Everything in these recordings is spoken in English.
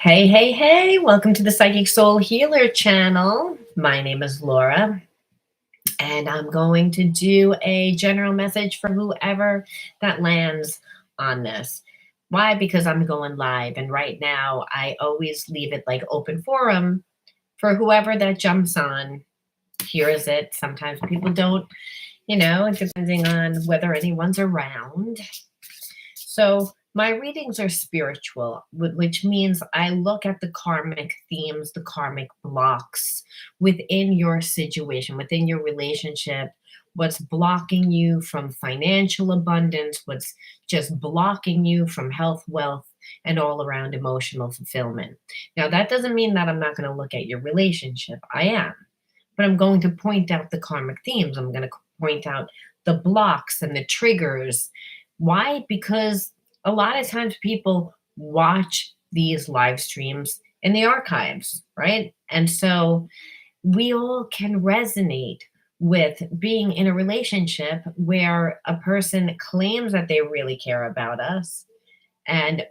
Hey, hey, hey, welcome to the Psychic Soul Healer channel. My name is Laura, and I'm going to do a general message for whoever that lands on this. Why? Because I'm going live, and right now I always leave it like open forum for whoever that jumps on. Hears it. Sometimes people don't, depending on whether anyone's around. So my readings are spiritual, which means I look at the karmic themes, the karmic blocks within your situation, within your relationship, what's blocking you from financial abundance, what's just blocking you from health, wealth, and all around emotional fulfillment. Now, that doesn't mean that I'm not going to look at your relationship. I am, but I'm going to point out the karmic themes. I'm going to point out the blocks and the triggers. Why? Because a lot of times people watch these live streams in the archives, right? And so we all can resonate with being in a relationship where a person claims that they really care about us, and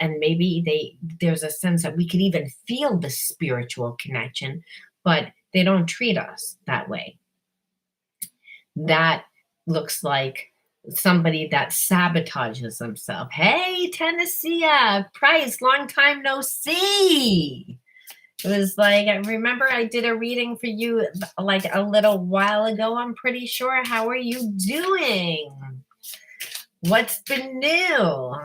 maybe there's a sense that we could even feel the spiritual connection, but they don't treat us that way. That looks like somebody that sabotages themselves. Hey, Tennessee, Price, long time no see. It was like, I remember I did a reading for you like a little while ago. I'm pretty sure. How are you doing? What's been new?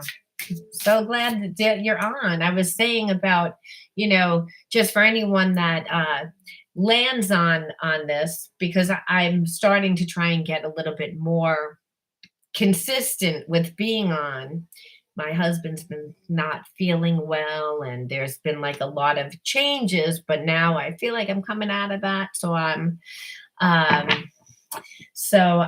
So glad that you're on. I was saying about, just for anyone that lands on this, because I'm starting to try and get a little bit more consistent with being on. My husband's been not feeling well, and there's been like a lot of changes, but now I feel like I'm coming out of that. Um so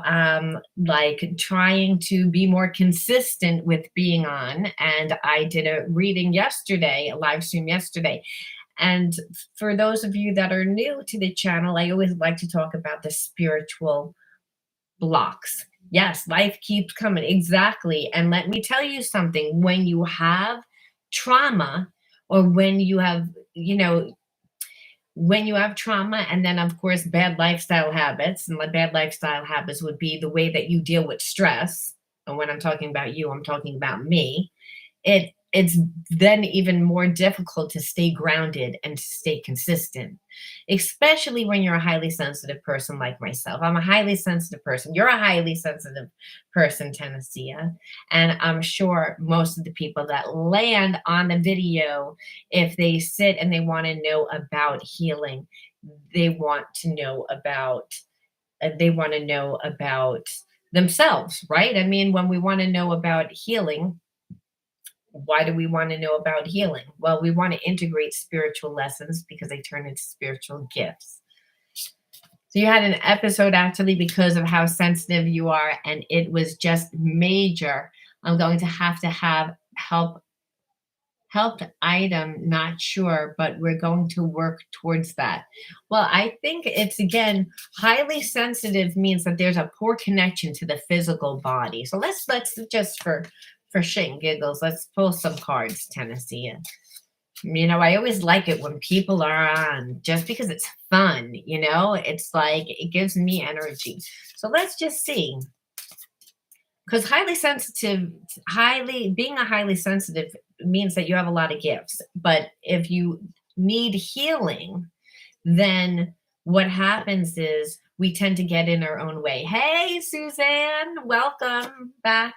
like trying to be more consistent with being on. And I did a reading yesterday, a live stream yesterday. And for those of you that are new to the channel, I always like to talk about the spiritual blocks. Yes, life keeps coming. Exactly. And let me tell you something. When you have trauma, or when you have trauma, and then of course bad lifestyle habits, and the bad lifestyle habits would be the way that you deal with stress. And when I'm talking about you, I'm talking about me. It's then even more difficult to stay grounded and to stay consistent, especially when you're a highly sensitive person like myself. I'm a highly sensitive person. You're a highly sensitive person, Tennessee. And I'm sure most of the people that land on the video, if they sit and they want to know about healing, they want to know about themselves, right? I mean, when we want to know about healing, why do we want to know about healing? Well, we want to integrate spiritual lessons because they turn into spiritual gifts. So you had an episode actually because of how sensitive you are, and it was just major. I'm going to have helped item, not sure, but we're going to work towards that. Well, I think it's, again, highly sensitive means that there's a poor connection to the physical body. So let's just for shit and giggles, let's pull some cards, Tennessee. I always like it when people are on just because it's fun. It's like it gives me energy. So let's just see. Because being a highly sensitive means that you have a lot of gifts. But if you need healing, then what happens is we tend to get in our own way. Hey, Suzanne, welcome back.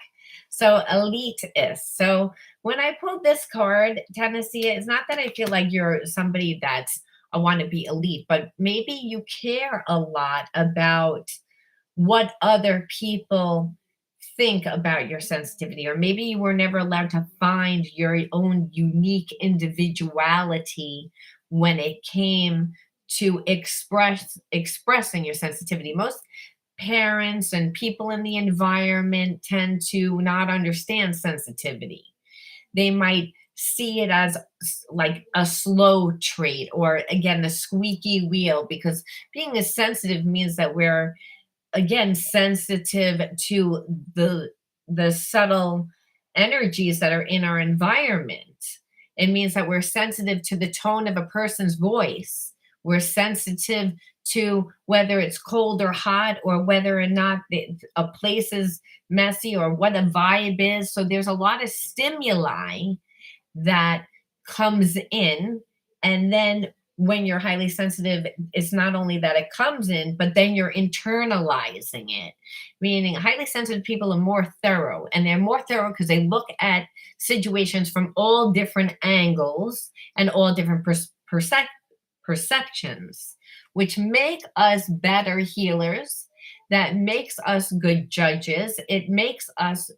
So elitist. So when I pulled this card, Tennessee, it's not that I feel like you're somebody that's I want to be elite, but maybe you care a lot about what other people think about your sensitivity, or maybe you were never allowed to find your own unique individuality when it came to expressing your sensitivity. Most parents and people in the environment tend to not understand sensitivity. They might see it as like a slow trait, or again the squeaky wheel, because being a sensitive means that we're, again, sensitive to the subtle energies that are in our environment. It means that we're sensitive to the tone of a person's voice. We're sensitive to whether it's cold or hot, or whether or not a place is messy, or what a vibe is. So there's a lot of stimuli that comes in. And then when you're highly sensitive, it's not only that it comes in, but then you're internalizing it. Meaning, highly sensitive people are more thorough, and they're more thorough because they look at situations from all different angles and all different perceptions, which make us better healers. That makes us good judges. It makes us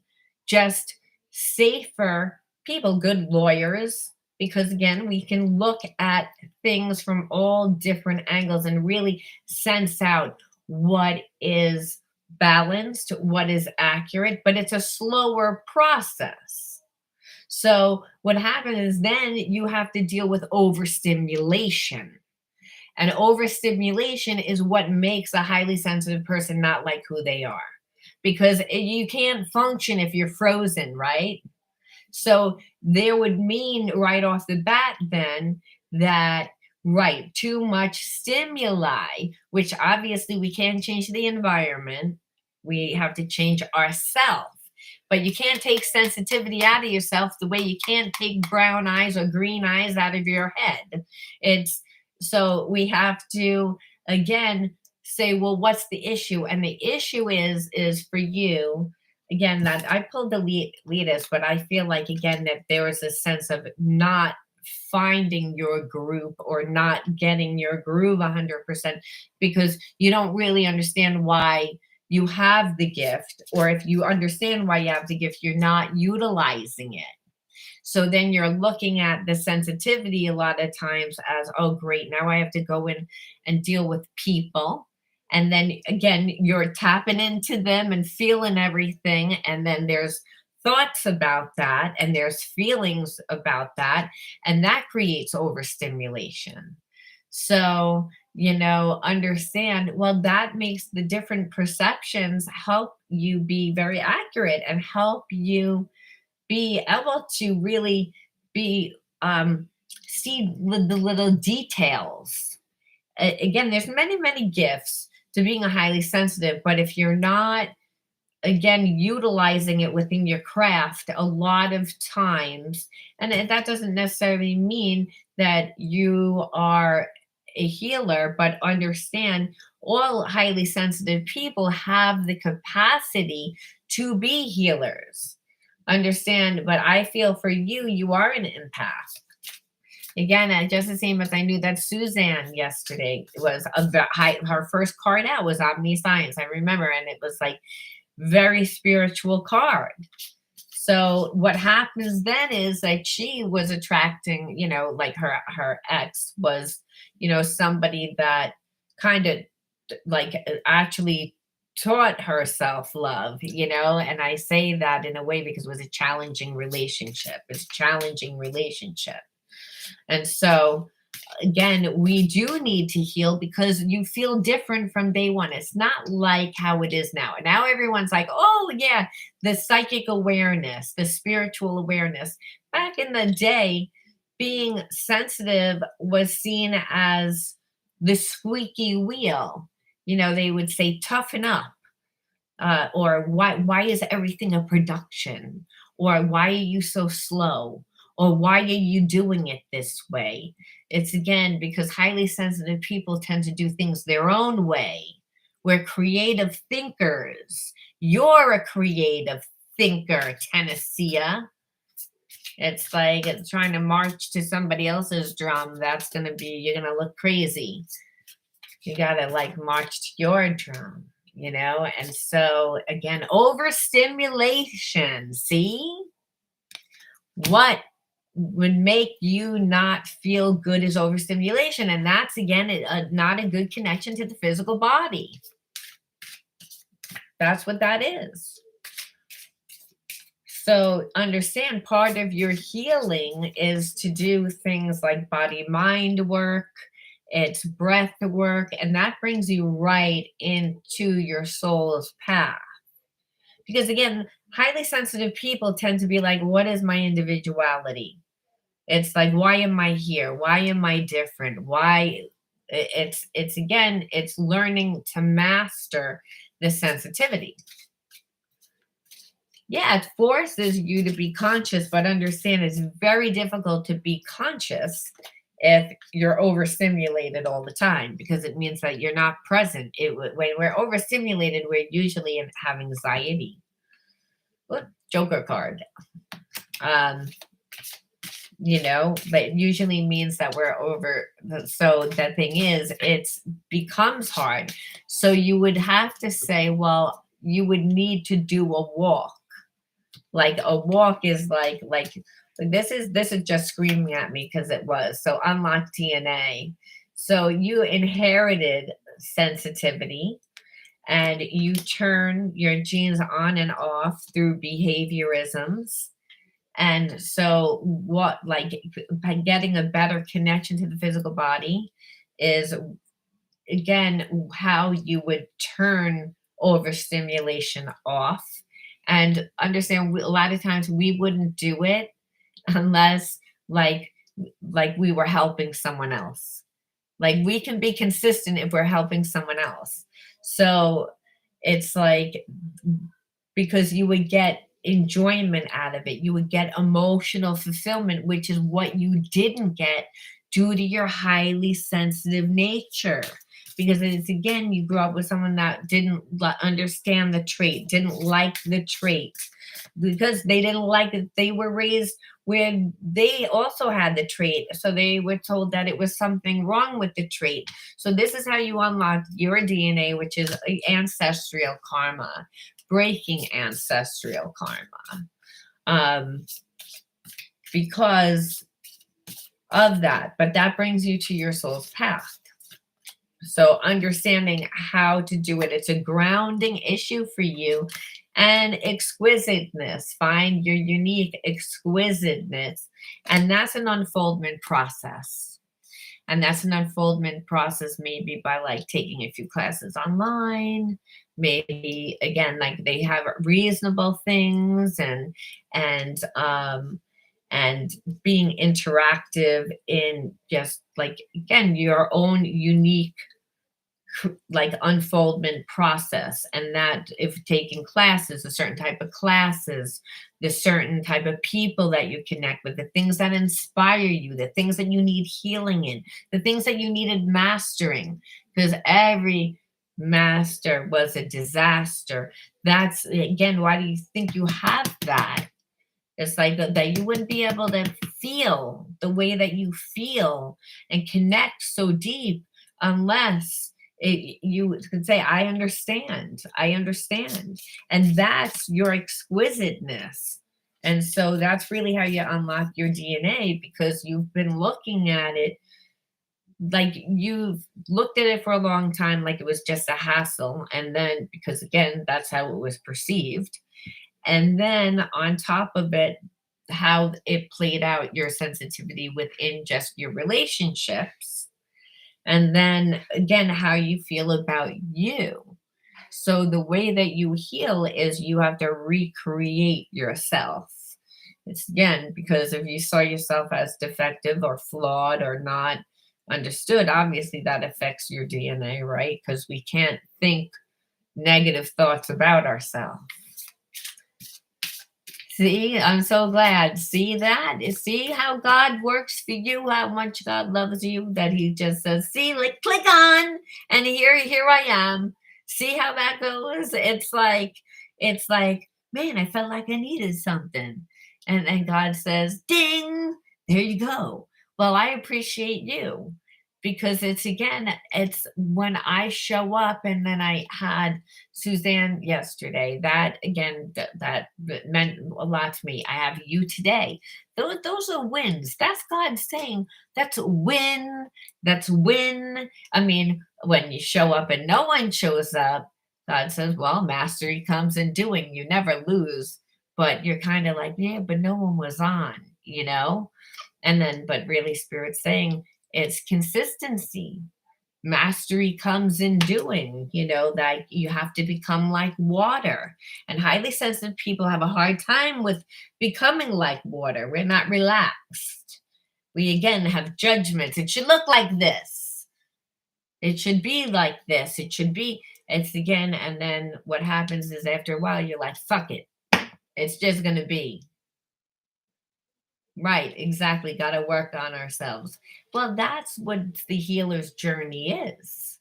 just safer people, good lawyers, because again, we can look at things from all different angles and really sense out what is balanced, what is accurate, but it's a slower process. So what happens is then you have to deal with overstimulation. And overstimulation is what makes a highly sensitive person not like who they are. Because you can't function if you're frozen, right? So there would mean right off the bat then that, right, too much stimuli, which obviously we can't change the environment. We have to change ourselves. But you can't take sensitivity out of yourself the way you can't take brown eyes or green eyes out of your head. It's so we have to again say, well, what's the issue? And the issue is for you, again, that I pulled the leaders, but I feel like again that there is a sense of not finding your group or not getting your groove 100% because you don't really understand why you have the gift, or if you understand why you have the gift, you're not utilizing it. So then you're looking at the sensitivity a lot of times as, oh, great, now I have to go in and deal with people. And then again, you're tapping into them and feeling everything. And then there's thoughts about that, and there's feelings about that. And that creates overstimulation. So, understand, well, that makes the different perceptions help you be very accurate and help you be able to really be see the little details. Again, there's many gifts to being a highly sensitive, but if you're not again utilizing it within your craft a lot of times, and that doesn't necessarily mean that you are a healer, but understand all highly sensitive people have the capacity to be healers. Understand, but I feel for you, you are an empath. Again, just the same as I knew that Suzanne yesterday was her first card out was omniscience. I remember, and it was like very spiritual card. So what happens then is that she was attracting, like her ex was, somebody that kind of like actually taught her self-love, and I say that in a way because it was a challenging relationship. It's a challenging relationship. And so again, we do need to heal because you feel different from day one. It's not like how it is now. And now everyone's like, oh, yeah, the psychic awareness, the spiritual awareness. Back in the day, being sensitive was seen as the squeaky wheel. They would say, toughen up. Or why is everything a production? Or why are you so slow? Or why are you doing it this way? It's again because highly sensitive people tend to do things their own way. We're creative thinkers. You're a creative thinker, Tennesseea. It's like it's trying to march to somebody else's drum. You're going to look crazy. You got to like march to your drum. And so again, overstimulation. See, what would make you not feel good is overstimulation, and that's again not a good connection to the physical body. That's what that is. So understand, part of your healing is to do things like body mind work. It's breath work, and that brings you right into your soul's path. Because again, highly sensitive people tend to be like, what is my individuality? It's like, why am I here? Why am I different? Why? It's again, it's learning to master the sensitivity. Yeah, it forces you to be conscious, but understand it's very difficult to be conscious if you're overstimulated all the time, because it means that you're not present. When we're overstimulated, we're usually have anxiety. Look, Joker card. Um, but it usually means that we're over. So the thing is, it's becomes hard. So you would have to say, well, you would need to do a walk. Like a walk is like this is just screaming at me because it was. So unlock DNA. So you inherited sensitivity and you turn your genes on and off through behaviorisms. And so what, like, by getting a better connection to the physical body is again how you would turn overstimulation off. And understand, a lot of times we wouldn't do it unless like we were helping someone else. Like we can be consistent if we're helping someone else. So it's like, because you would get enjoyment out of it. You would get emotional fulfillment, which is what you didn't get due to your highly sensitive nature. Because it's again, you grew up with someone that didn't understand the trait, didn't like the trait, because they didn't like it. They were raised where they also had the trait. So they were told that it was something wrong with the trait. So this is how you unlock your DNA, which is ancestral karma, breaking ancestral karma. Because of that. But that brings you to your soul's path. So understanding how to do it, it's a grounding issue for you. And exquisiteness, find your unique exquisiteness. And that's an unfoldment process. And that's an unfoldment process, maybe by like taking a few classes online, maybe again, like they have reasonable things, and being interactive in just like again your own unique like unfoldment process. And that if taking classes, a certain type of classes, the certain type of people that you connect with, the things that inspire you, the things that you need healing in, the things that you needed mastering, because every master was a disaster. That's again, why do you think you have that? It's like that you wouldn't be able to feel the way that you feel and connect so deep unless you could say, I understand, I understand. And that's your exquisiteness. And so that's really how you unlock your DNA, because you've been looking at it like you've looked at it for a long time, like it was just a hassle. And then, because again, that's how it was perceived. And then on top of it, how it played out your sensitivity within just your relationships. And then again, how you feel about you. So the way that you heal is you have to recreate yourself. It's again, because if you saw yourself as defective or flawed or not understood, obviously that affects your DNA, right? Because we can't think negative thoughts about ourselves. See, I'm so glad. See that? See how God works for you, how much God loves you, that he just says, see, like click on, and here I am. See how that goes? It's like, man, I felt like I needed something. And God says, ding, there you go. Well, I appreciate you, because it's again, it's when I show up. And then I had Suzanne yesterday. That again, that meant a lot to me. I have you today. Those are wins. That's God saying that's a win. That's win. I mean, when you show up and no one shows up, God says, well, mastery comes in doing. You never lose. But you're kind of like, yeah, but no one was on. And then, but really, Spirit's saying it's consistency. Mastery comes in doing, that you have to become like water. And highly sensitive people have a hard time with becoming like water. We're not relaxed. We again have judgments. It should look like this. It should be like this. It should be, it's again, and then what happens is after a while, you're like, fuck it. It's just going to be. Right, exactly. Got to work on ourselves. Well, that's what the healer's journey is.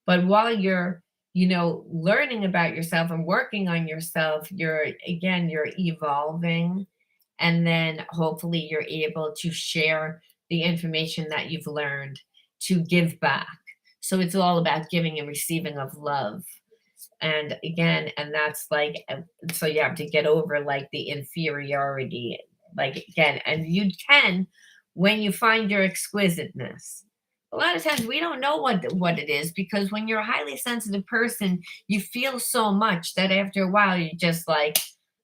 But while you're, learning about yourself and working on yourself, you're evolving. And then hopefully you're able to share the information that you've learned to give back. So it's all about giving and receiving of love. And again, and that's like, so you have to get over like the inferiority, like again, and you can when you find your exquisiteness. A lot of times we don't know what it is, because when you're a highly sensitive person, you feel so much that after a while you're just like,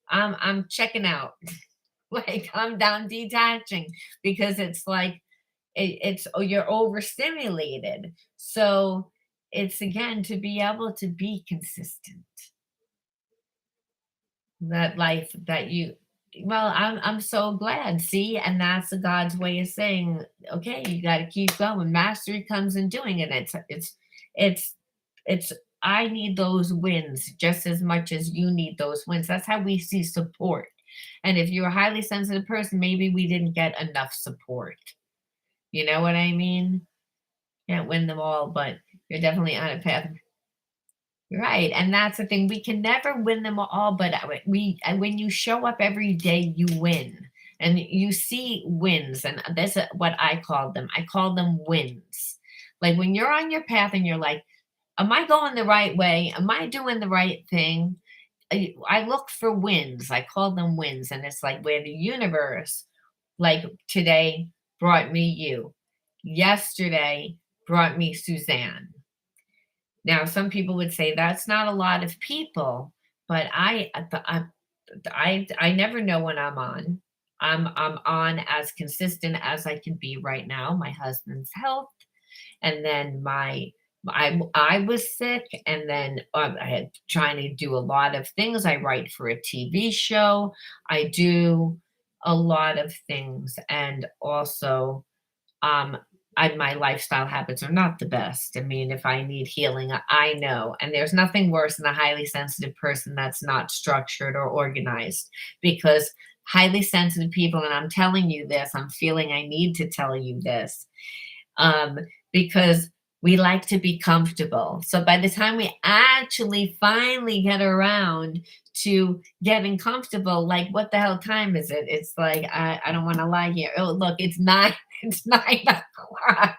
I'm checking out. Like I'm down detaching, because it's like it's you're overstimulated. So it's again to be able to be consistent, that life that you, well, I'm so glad. See, and that's the God's way of saying, okay, you got to keep going. Mastery comes in doing it. It's it's I need those wins just as much as you need those wins. That's how we see support. And if you're a highly sensitive person, maybe we didn't get enough support. You know what I mean? Can't win them all, but you're definitely on a path. Right, and that's the thing. We can never win them all, but when you show up every day, you win, and you see wins, and that's what I call them. I call them wins. Like when you're on your path and you're like, "Am I going the right way? Am I doing the right thing?" I look for wins. I call them wins, and it's like where the universe, like today, brought me you. Yesterday brought me Suzanne. Now, some people would say that's not a lot of people, but I never know when I'm on. I'm on as consistent as I can be right now. My husband's health, and then I was sick, and then I had trying to do a lot of things. I write for a TV show. I do a lot of things, and also um my lifestyle habits are not the best. I mean, if I need healing, I know. And there's nothing worse than a highly sensitive person that's not structured or organized, because highly sensitive people, and I'm telling you this, I'm feeling I need to tell you this, um, because we like to be comfortable. So by the time we actually finally get around to getting comfortable, like what the hell time is it? It's like I don't want to lie here. Oh, look, it's nine, it's 9 o'clock.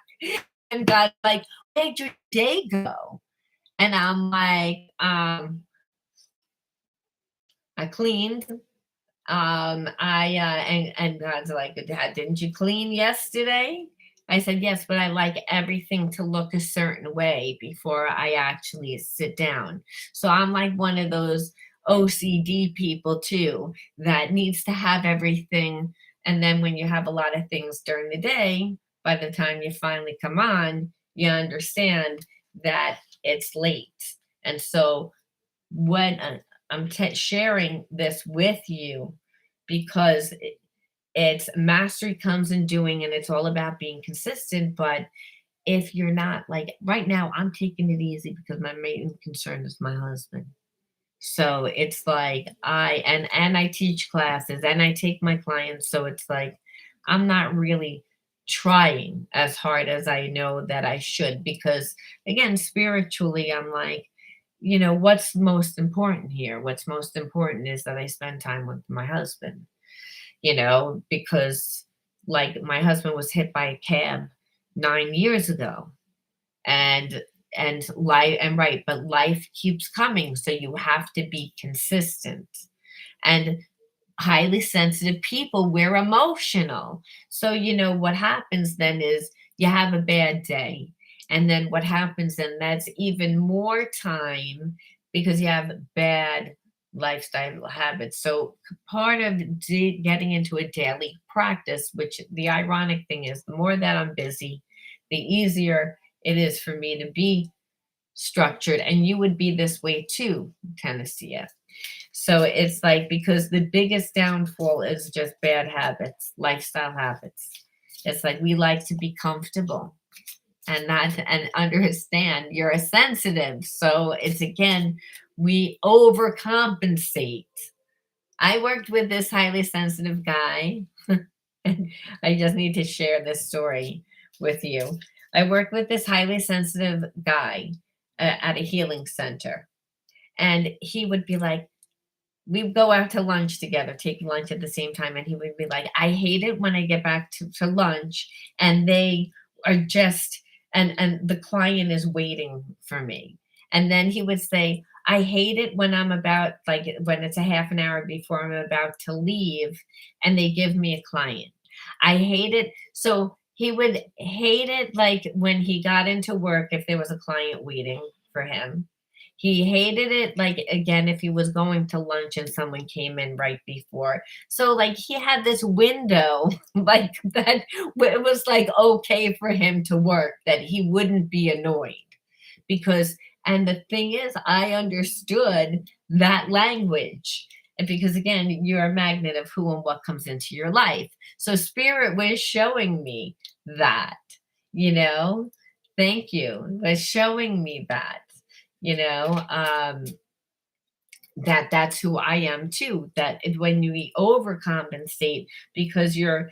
And God's like, where'd your day go? And I'm like, I cleaned. And God's like, "Dad, didn't you clean yesterday?" I said, "Yes, but I like everything to look a certain way before I actually sit down." So I'm like one of those OCD people too, that needs to have everything. And then when you have a lot of things during the day, by the time you finally come on, you understand that it's late. And so when I'm sharing this with you, because it's mastery comes in doing, and it's all about being consistent. But if you're not, like right now, I'm taking it easy because my main concern is my husband. So it's like and I teach classes and I take my clients. So it's like I'm not really trying as hard as I know that I should, because again, spiritually, I'm like, what's most important here? What's most important is that I spend time with my husband, because like my husband was hit by a cab 9 years ago, and life, and right, but life keeps coming, so you have to be consistent. And highly sensitive people, we're emotional. So, what happens then is you have a bad day. And then what happens then, that's even more time, because you have bad lifestyle habits. So, part of getting into a daily practice, which the ironic thing is, the more that I'm busy, the easier it is for me to be structured. And you would be this way too, Tennessee. So it's like, because the biggest downfall is just bad habits, lifestyle habits. It's like we like to be comfortable and not and understand you're a sensitive. So it's again, we overcompensate. I worked with this highly sensitive guy, and I just need to share this story with you. I worked with this highly sensitive guy at a healing center, and he would be like, we'd go out to lunch together, take lunch at the same time, and he would be like, I hate it when I get back to lunch and they are just and the client is waiting for me. And then he would say, I hate it when I'm about like when it's a half an hour before I'm about to leave and they give me a client. I hate it. So he would hate it like when he got into work if there was a client waiting for him. He hated it, like, again, if he was going to lunch and someone came in right before. So, like, he had this window, like, that it was, like, okay for him to work, that he wouldn't be annoyed. Because and the thing is, I understood that language. And because, again, you're a magnet of who and what comes into your life. So spirit was showing me that, you know? Thank you. Was showing me that you know that that's who I am too. That when you overcompensate because you're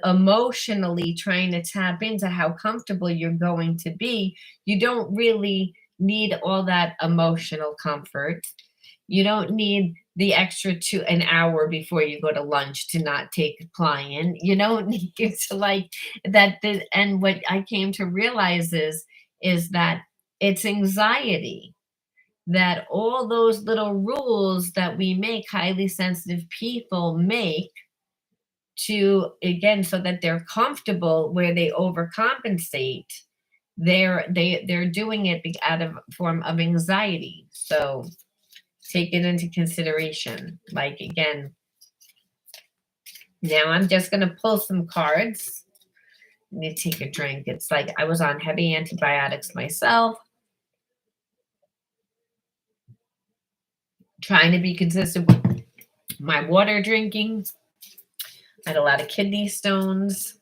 emotionally trying to tap into how comfortable you're going to be, you don't really need all that emotional comfort. You don't need the extra two an hour before you go to lunch to not take a client. You don't need to like that. And what I came to realize is that it's anxiety, that all those little rules that we make, highly sensitive people make to, again, so that they're comfortable where they overcompensate, they're doing it out of form of anxiety. So take it into consideration. Like, again, now I'm just going to pull some cards. I need to take a drink. It's like I was on heavy antibiotics myself, trying to be consistent with my water drinking. I had a lot of kidney stones.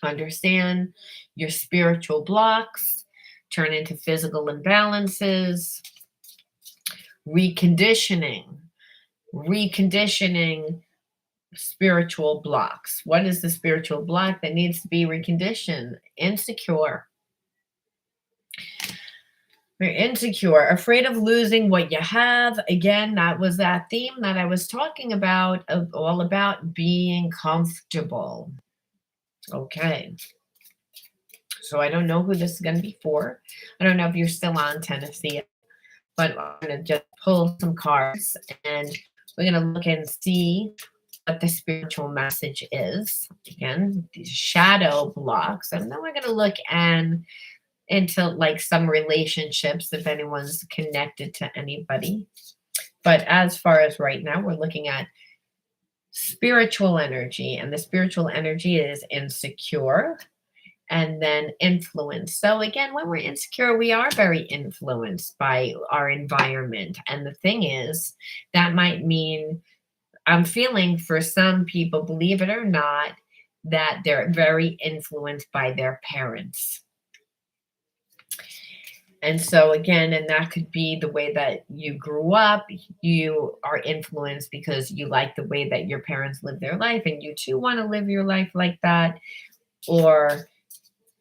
Understand your spiritual blocks turn into physical imbalances. Reconditioning spiritual blocks. What is the spiritual block that needs to be reconditioned? Insecure. We're insecure, afraid of losing what you have. Again, that was that theme that I was talking about, of all about being comfortable. Okay. So I don't know who this is going to be for. I don't know if you're still on Tennessee, but I'm going to just pull some cards and we're going to look and see what the spiritual message is. Again, these shadow blocks. And then we're going to look into like some relationships if anyone's connected to anybody. But as far as right now, we're looking at spiritual energy, and the spiritual energy is insecure and then influence. So again, when we're insecure, we are very influenced by our environment. And the thing is, that might mean I'm feeling for some people, believe it or not, that they're very influenced by their parents. And so again, and that could be the way that you grew up. You are influenced because you like the way that your parents live their life and you too want to live your life like that. Or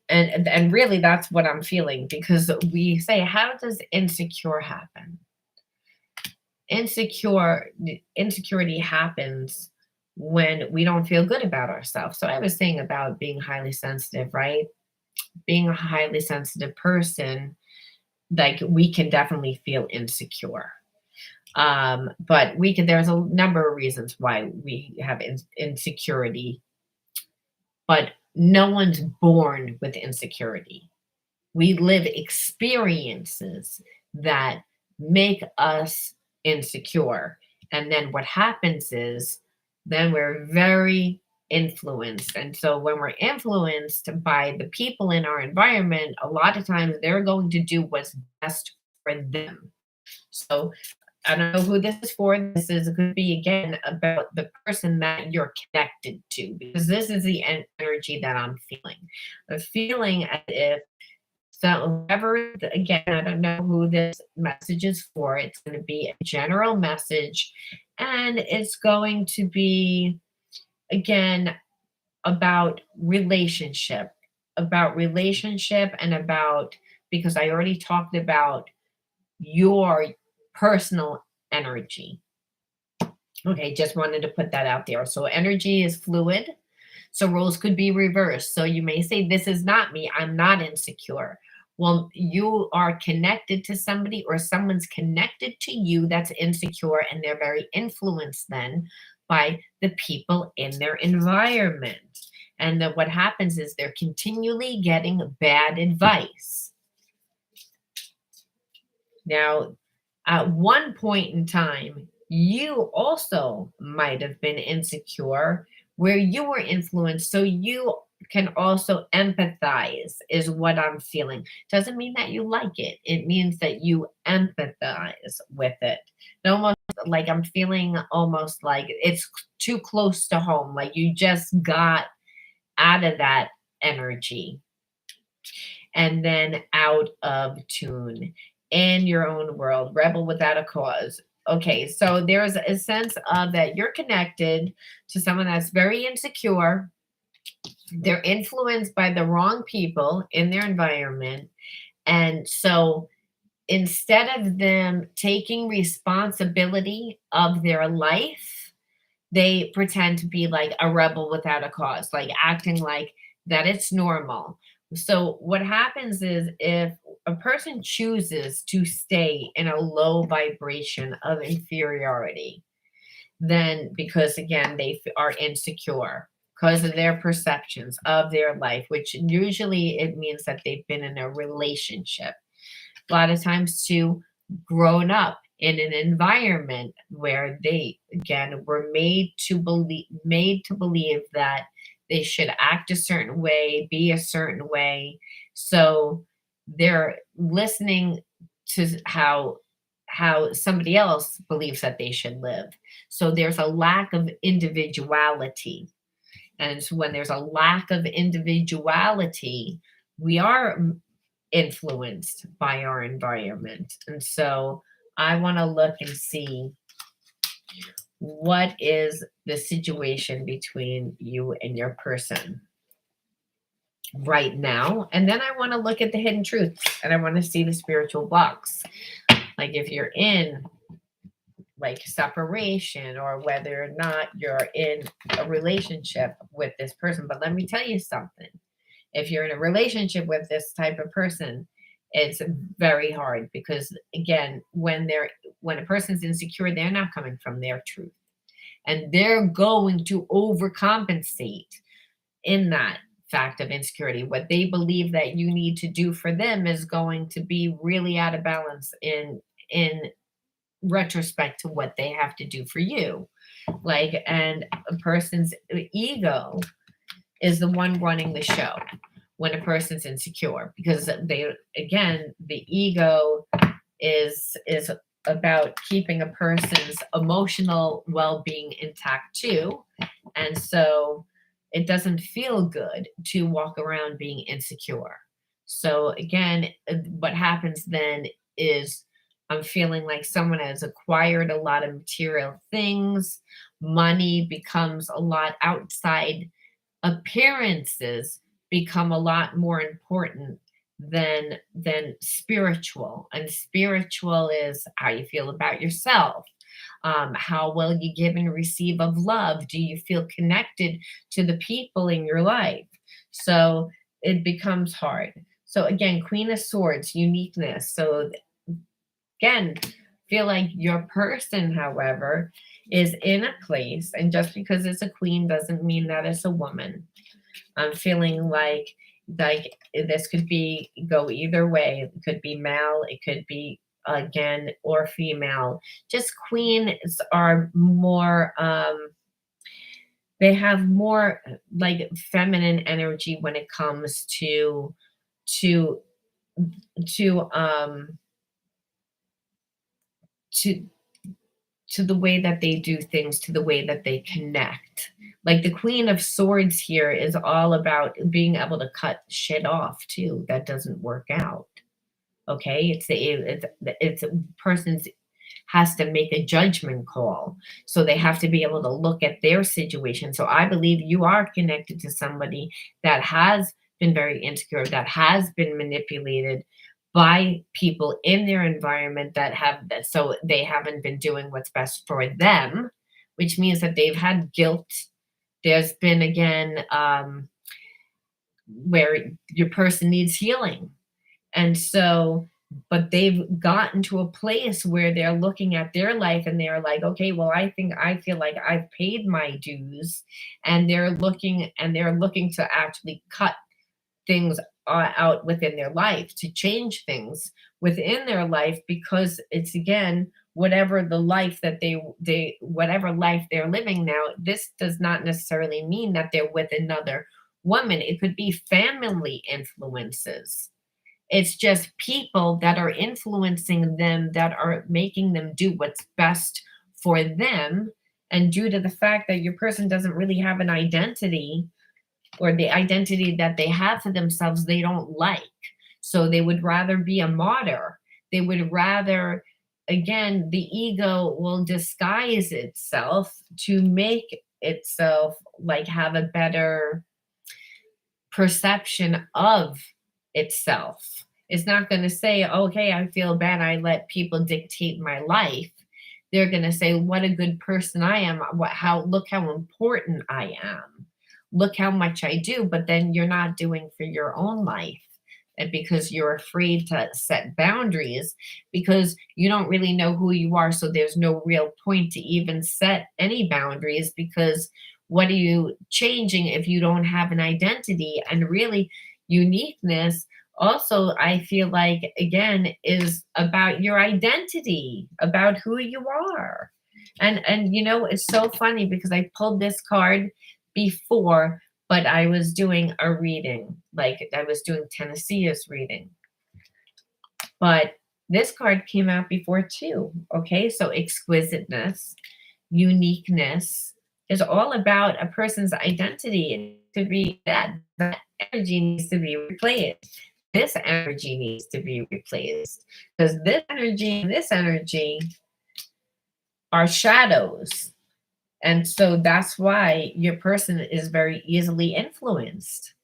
and really that's what I'm feeling, because we say, how does insecure happen? Insecurity happens when we don't feel good about ourselves. So I was saying about being highly sensitive, right? Being a highly sensitive person, like we can definitely feel insecure. But there's a number of reasons why we have insecurity, but no one's born with insecurity. We live experiences that make us insecure. And then what happens is then we're very influenced. And so when we're influenced by the people in our environment, a lot of times they're going to do what's best for them. So I don't know who this is for. This is could be again about the person that you're connected to, because this is the energy that I'm feeling. I'm feeling as if, so whoever, again, I don't know who this message is for. It's going to be a general message, and it's going to be again about relationship, and about, because I already talked about your personal energy. Okay, just wanted to put that out there. So energy is fluid. So roles could be reversed. So you may say, this is not me. I'm not insecure. Well, you are connected to somebody, or someone's connected to you that's insecure, and they're very influenced then by the people in their environment. And then what happens is they're continually getting bad advice. Now, at one point in time, you also might have been insecure where you were influenced. So you can also empathize, is what I'm feeling. Doesn't mean that you like it, it means that you empathize with it. And almost like I'm feeling almost like it's too close to home, like you just got out of that energy and then out of tune in your own world, rebel without a cause. Okay, so there's a sense of that you're connected to someone that's very insecure. They're influenced by the wrong people in their environment. And so instead of them taking responsibility of their life, they pretend to be like a rebel without a cause, like acting like that it's normal. So what happens is, if a person chooses to stay in a low vibration of inferiority, then because again are insecure because of their perceptions of their life, which usually it means that they've been in a relationship, a lot of times too, grown up in an environment where they again were made to believe that they should act a certain way, be a certain way. So they're listening to how somebody else believes that they should live. So there's a lack of individuality. And so when there's a lack of individuality, we are influenced by our environment. And so I want to look and see what is the situation between you and your person right now. And then I want to look at the hidden truth, and I want to see the spiritual box. Like if you're in like separation, or whether or not you're in a relationship with this person. But let me tell you something. If you're in a relationship with this type of person, it's very hard, because again, when a person's insecure, they're not coming from their truth, and they're going to overcompensate in that fact of insecurity. What they believe that you need to do for them is going to be really out of balance in retrospect to what they have to do for you. Like, and a person's ego is the one running the show when a person's insecure, because they, again, the ego is about keeping a person's emotional well-being intact too. And so it doesn't feel good to walk around being insecure. So again, what happens then is I'm feeling like someone has acquired a lot of material things. Money becomes a lot outside. Appearances become a lot more important than spiritual. And spiritual is how you feel about yourself. How well you give and receive of love. Do you feel connected to the people in your life? So it becomes hard. So again, Queen of Swords, uniqueness. So again, feel like your person, however, is in a place, and just because it's a queen doesn't mean that it's a woman. I'm feeling like this could be go either way. It could be male, it could be again, or female. Just queens are more they have more like feminine energy when it comes to to um to to the way that they do things, to the way that they connect. Like the Queen of Swords here is all about being able to cut shit off too that doesn't work out. Okay, it's a person's has to make a judgment call. So they have to be able to look at their situation. So I believe you are connected to somebody that has been very insecure, that has been manipulated by people in their environment that have that. So they haven't been doing what's best for them, which means that they've had guilt. There's been, again, where your person needs healing. And so, but they've gotten to a place where they're looking at their life and they're like, okay, well, I feel like I've paid my dues. And they're looking to actually cut things out within their life, to change things within their life, because it's, again, whatever the life that they whatever life they're living now, this does not necessarily mean that they're with another woman. It could be family influences. It's just people that are influencing them, that are making them do what's best for them. And due to the fact that your person doesn't really have an identity, or the identity that they have for themselves, they don't like. So they would rather be a martyr. They would rather, again, the ego will disguise itself to make itself like have a better perception of itself. It's not going to say, okay, I feel bad, I let people dictate my life. They're going to say, what a good person I am. Look how important I am. Look how much I do. But then you're not doing for your own life. And because you're afraid to set boundaries, because you don't really know who you are. So there's no real point to even set any boundaries, because what are you changing if you don't have an identity? And really, uniqueness also, I feel like, again, is about your identity, about who you are. And it's so funny because I pulled this card before, but I was doing a reading, like I was doing Tennessee's reading. But this card came out before too. Okay, so exquisiteness, uniqueness is all about a person's identity. To be that energy needs to be replaced. This energy needs to be replaced, because this energy and this energy are shadows. And so that's why your person is very easily influenced.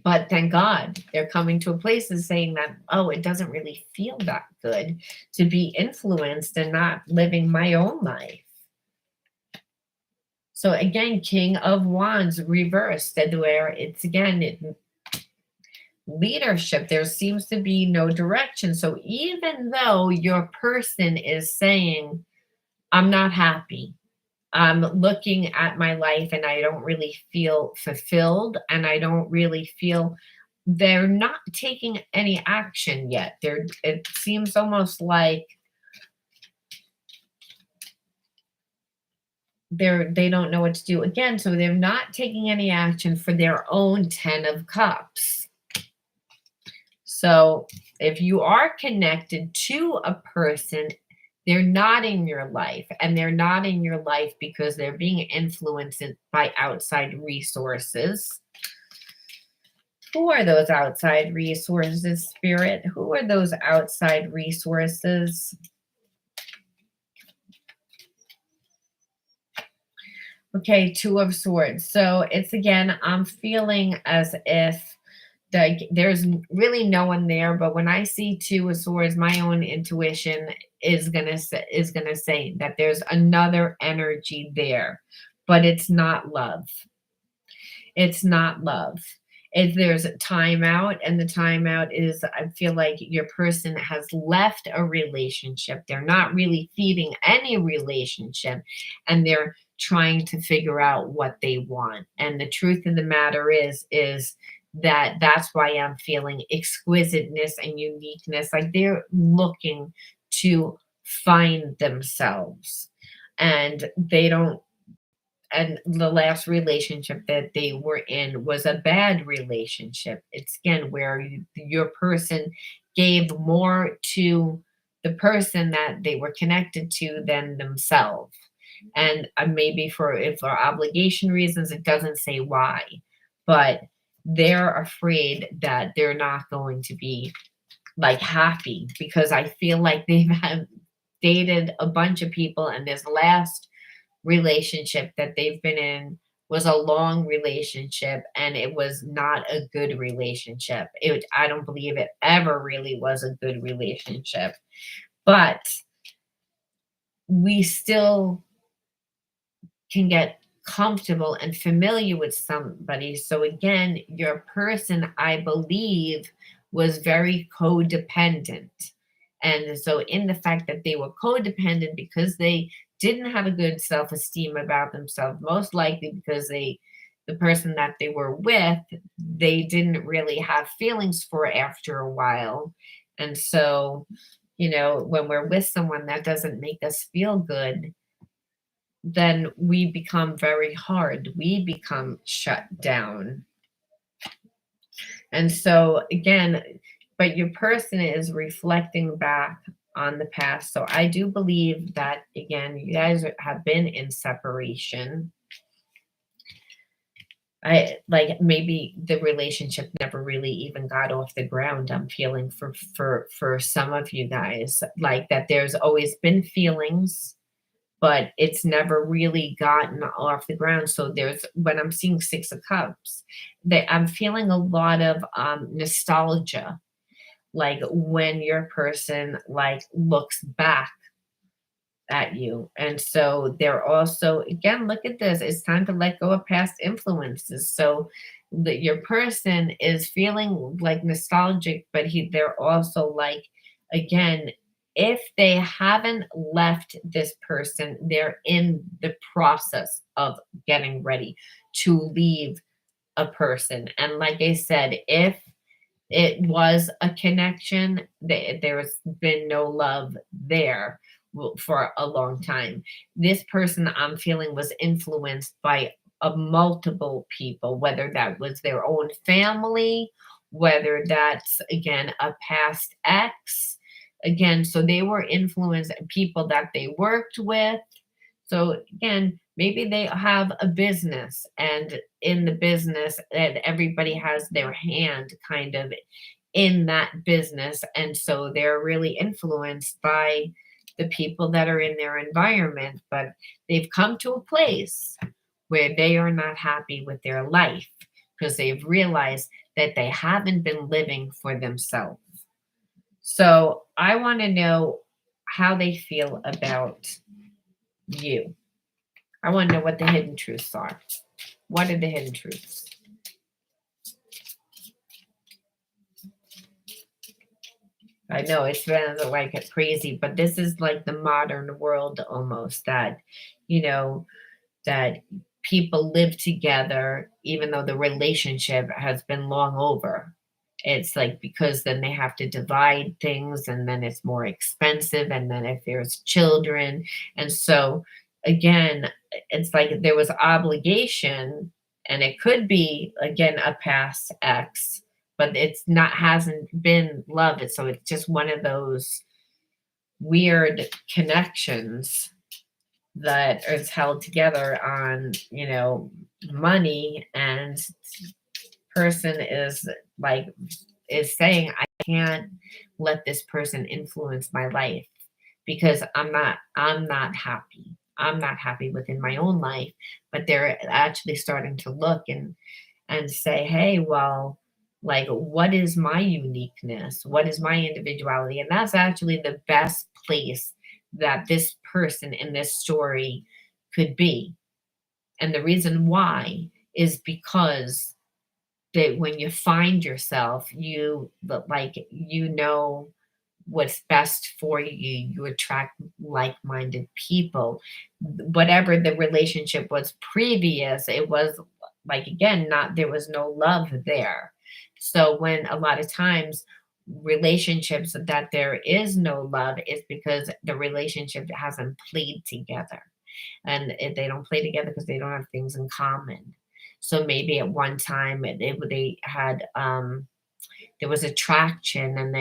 But thank God they're coming to a place of saying that, oh, it doesn't really feel that good to be influenced and not living my own life. So again, King of Wands reversed, and where it's, again, leadership, there seems to be no direction. So even though your person is saying, I'm not happy, I'm looking at my life and I don't really feel fulfilled, and I don't really feel, they're not taking any action yet. It seems almost like they don't know what to do, again. So they're not taking any action for their own 10 of Cups. So if you are connected to a person, they're not in your life, and they're not in your life because they're being influenced by outside resources. Who are those outside resources, Spirit? Who are those outside resources? Okay, Two of Swords. So it's, again, I'm feeling as if there's really no one there, but when I see Two of Swords, my own intuition is gonna say that there's another energy there, but it's not love. It's not love. If there's a timeout, and the timeout is, I feel like your person has left a relationship. They're not really feeding any relationship, and they're trying to figure out what they want. And the truth of the matter is that that's why I'm feeling exquisiteness and uniqueness. Like they're looking to find themselves, and they don't, and the last relationship that they were in was a bad relationship. It's, again, where your person gave more to the person that they were connected to than themselves. And maybe for obligation reasons, it doesn't say why, but they're afraid that they're not going to be like happy, because I feel like they've dated a bunch of people, and this last relationship that they've been in was a long relationship, and it was not a good relationship. I don't believe it ever really was a good relationship, but we still can get comfortable and familiar with somebody. So again, your person, I believe, was very codependent. And so in the fact that they were codependent because they didn't have a good self-esteem about themselves, most likely because the person that they were with, they didn't really have feelings for after a while. And so, when we're with someone that doesn't make us feel good, then we become very hard. We become shut down. And so, again, but your person is reflecting back on the past. So I do believe that, again, you guys have been in separation. I like maybe the relationship never really even got off the ground. I'm feeling for some of you guys, like that there's always been feelings, but it's never really gotten off the ground. So there's when I'm seeing Six of Cups, that I'm feeling a lot of nostalgia, like when your person like looks back at you. And so they're also, again, look at this. It's time to let go of past influences. So your person is feeling like nostalgic, but they're also like, again, if they haven't left this person, they're in the process of getting ready to leave a person. And like I said, if it was a connection, there's been no love there for a long time. This person I'm feeling was influenced by multiple people, whether that was their own family, whether that's again a past ex. Again, so they were influenced people that they worked with. So again, maybe they have a business, and in the business, and everybody has their hand kind of in that business. And so they're really influenced by the people that are in their environment, but they've come to a place where they are not happy with their life because they've realized that they haven't been living for themselves. So I want to know how they feel about you. I want to know what the hidden truths are. What are the hidden truths? I know it sounds like it crazy, but this is like the modern world almost, that, you know, that people live together even though the relationship has been long over. It's like because then they have to divide things, and then it's more expensive, and then if there's children. And so again, it's like there was obligation, and it could be again a past ex, but it's not, hasn't been love. So it's just one of those weird connections that is held together on, money. And person is like, is saying, I can't let this person influence my life because I'm not happy. I'm not happy within my own life. But they're actually starting to look and say, hey, well, like, what is my uniqueness? What is my individuality? And that's actually the best place that this person in this story could be. And the reason why is because that when you find yourself, you know what's best for you. You attract like-minded people. Whatever the relationship was previous, it was like, again, not, there was no love there. So when a lot of times relationships that there is no love is because the relationship hasn't played together, and they don't play together because they don't have things in common. So maybe at one time they had there was attraction and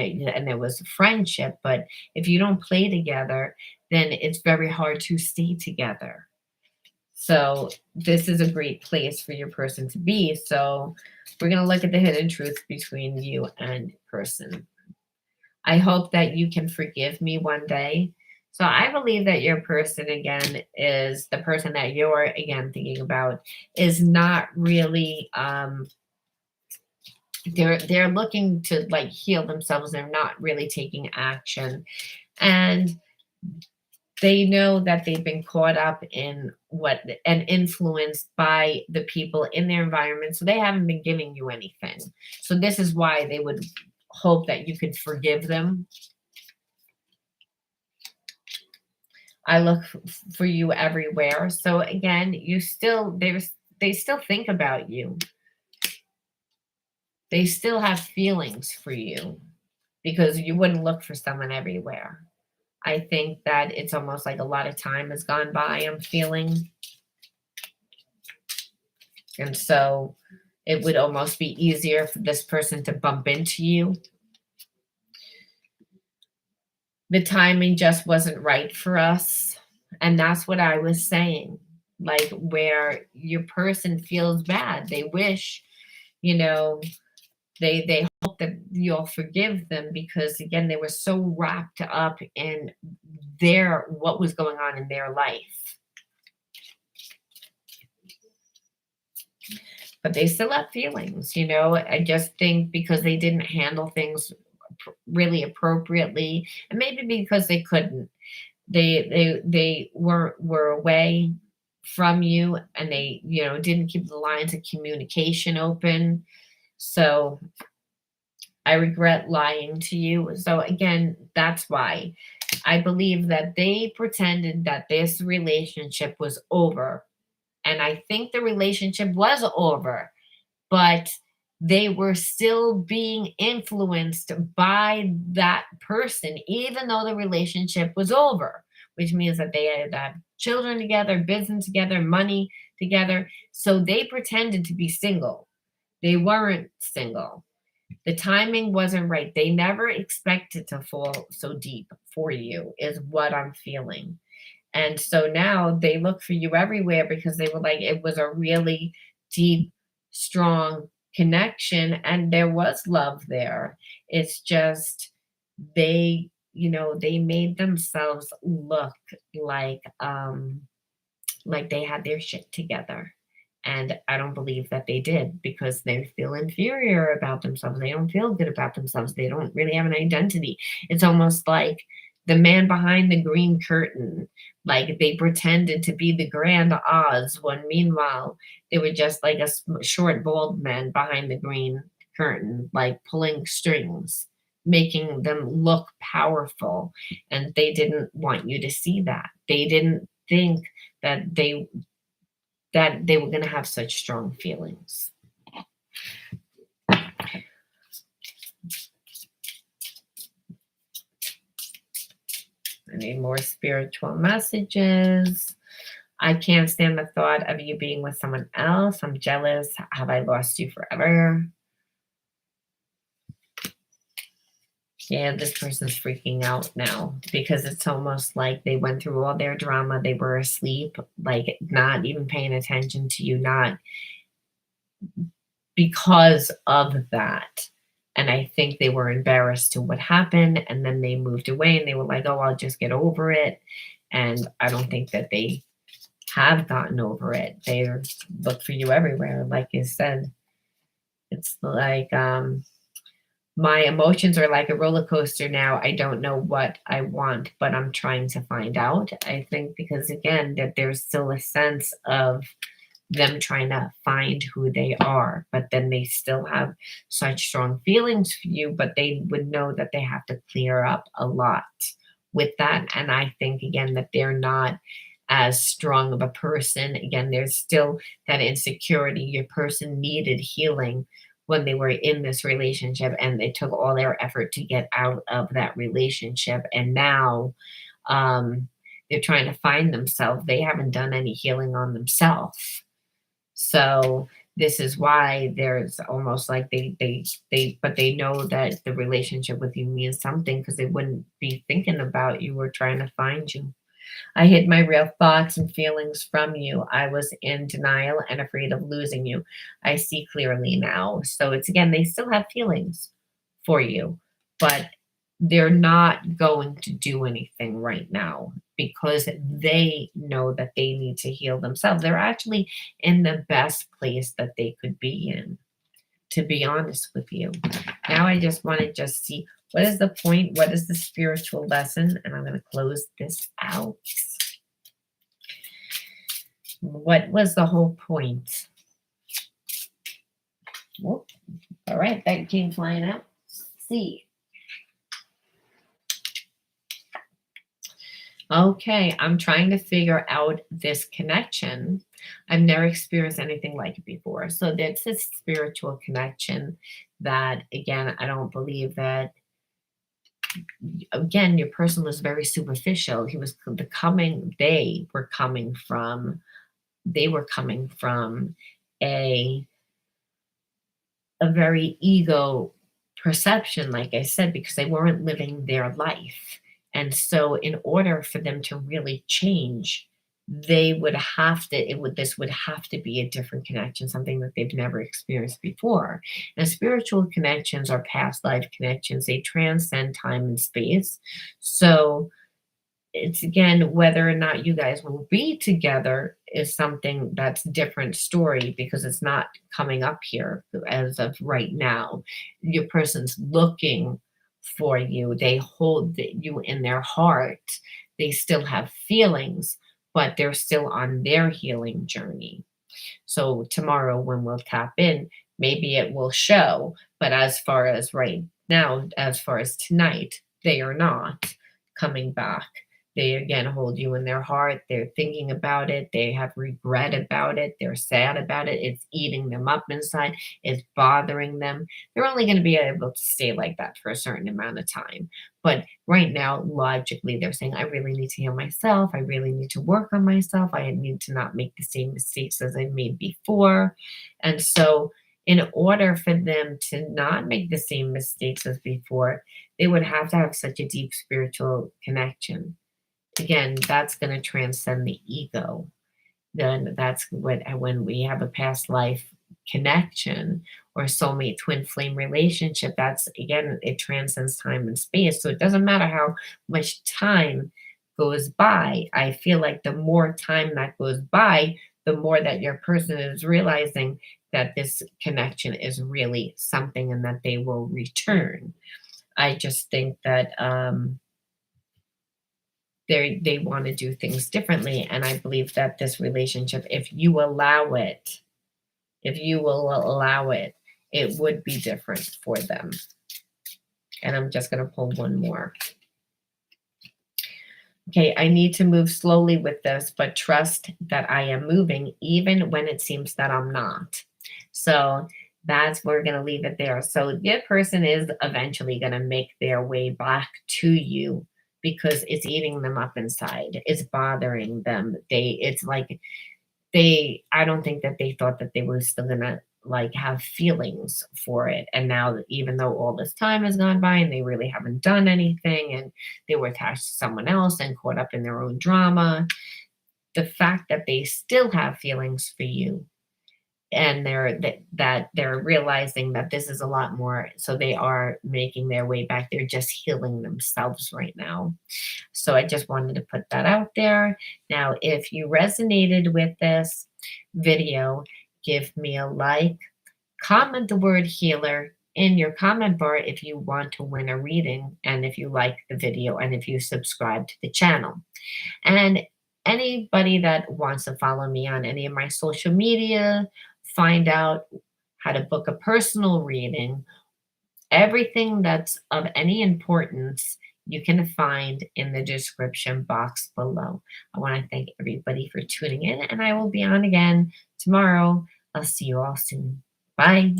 there was friendship. But if you don't play together, then it's very hard to stay together. So this is a great place for your person to be. So we're going to look at the hidden truth between you and your person. I hope that you can forgive me one day. So I believe that your person, again, is the person that you're again thinking about, is not really they're looking to like heal themselves. They're not really taking action. And they know that they've been caught up in what and influenced by the people in their environment. So they haven't been giving you anything. So this is why they would hope that you could forgive them. I look for you everywhere. So again, they still think about you. They still have feelings for you because you wouldn't look for someone everywhere. I think that it's almost like a lot of time has gone by, I'm feeling. And so it would almost be easier for this person to bump into you. The timing just wasn't right for us. And that's what I was saying. Like where your person feels bad. They wish, you know, they hope that you'll forgive them because again, they were so wrapped up in what was going on in their life. But they still have feelings, I just think because they didn't handle things really appropriately, and maybe because they couldn't. They were away from you, and they didn't keep the lines of communication open. So I regret lying to you. So again, that's why I believe that they pretended that this relationship was over. And I think the relationship was over, but they were still being influenced by that person, even though the relationship was over, which means that they had children together, business together, money together. So they pretended to be single. They weren't single. The timing wasn't right. They never expected to fall so deep for you, is what I'm feeling. And so now they look for you everywhere because they were like, it was a really deep, strong connection and there was love there. It's just they made themselves look like they had their shit together. And I don't believe that they did because they feel inferior about themselves. They don't feel good about themselves. They don't really have an identity. It's almost like the man behind the green curtain. Like they pretended to be the Grand Oz when meanwhile they were just like a short, bald man behind the green curtain, like pulling strings, making them look powerful. And they didn't want you to see that. They didn't think that they were going to have such strong feelings. I need more spiritual messages. I can't stand the thought of you being with someone else. I'm jealous. Have I lost you forever? Yeah, this person's freaking out now because it's almost like they went through all their drama. They were asleep, like not even paying attention to you, not because of that. And I think they were embarrassed to what happened. And then they moved away and they were like, oh, I'll just get over it. And I don't think that they have gotten over it. They look for you everywhere. Like I said, it's like, my emotions are like a roller coaster now. I don't know what I want, but I'm trying to find out. I think because again, that there's still a sense of them trying to find who they are, but then they still have such strong feelings for you, but they would know that they have to clear up a lot with that. And I think again that they're not as strong of a person. Again, there's still that insecurity. Your person needed healing when they were in this relationship and they took all their effort to get out of that relationship. And now they're trying to find themselves. They haven't done any healing on themselves. So this is why there's almost like but they know that the relationship with you means something, because they wouldn't be thinking about you or trying to find you. I hid my real thoughts and feelings from you. I was in denial and afraid of losing you. I see clearly now. So it's again, they still have feelings for you, but they're not going to do anything right now because they know that they need to heal themselves. They're actually in the best place that they could be in, to be honest with you. Now I just want to just see what is the point, what is the spiritual lesson, and I'm going to close this out. What was the whole point? Whoop. All right, that came flying out. Let's see. Okay, I'm trying to figure out this connection. I've never experienced anything like it before. So that's a spiritual connection that, again, I don't believe that, again, your person was very superficial. He was becoming, they were coming from a very ego perception, like I said, because they weren't living their life. And so in order for them to really change, they would have to, this would have to be a different connection, something that they've never experienced before. And spiritual connections are past life connections. They transcend time and space. So it's again, whether or not you guys will be together is something that's different story, because it's not coming up here as of right now. Your person's looking for you. They hold you in their heart. They still have feelings, but they're still on their healing journey. So tomorrow when we'll tap in, maybe it will show. But as far as right now, as far as tonight, they are not coming back. They again hold you in their heart. They're thinking about it. They have regret about it. They're sad about it. It's eating them up inside. It's bothering them. They're only going to be able to stay like that for a certain amount of time. But right now, logically, they're saying, I really need to heal myself. I really need to work on myself. I need to not make the same mistakes as I made before. And so, in order for them to not make the same mistakes as before, they would have to have such a deep spiritual connection. Again, that's going to transcend the ego. Then that's what, when we have a past life connection or soulmate twin flame relationship, that's again, it transcends time and space. So it doesn't matter how much time goes by. I feel like the more time that goes by, the more that your person is realizing that this connection is really something and that they will return. I just think that they want to do things differently, and I believe that this relationship, if you allow it, if you will allow it, it would be different for them. And I'm just going to pull one more. Okay, I need to move slowly with this, but trust that I am moving even when it seems that I'm not. So that's, we're going to leave it there. So the person is eventually going to make their way back to you, because it's eating them up inside. It's bothering them. It's like I don't think that they thought that they were still gonna like have feelings for it. And now, even though all this time has gone by and they really haven't done anything, and they were attached to someone else and caught up in their own drama, the fact that they still have feelings for you, and that they're realizing that this is a lot more, so they are making their way back. They're just healing themselves right now. So I just wanted to put that out there. Now, if you resonated with this video, give me a like, comment the word healer in your comment bar if you want to win a reading, and if you like the video, and if you subscribe to the channel. And anybody that wants to follow me on any of my social media, find out how to book a personal reading, everything that's of any importance, you can find in the description box below. I want to thank everybody for tuning in, and I will be on again tomorrow. I'll see you all soon. Bye.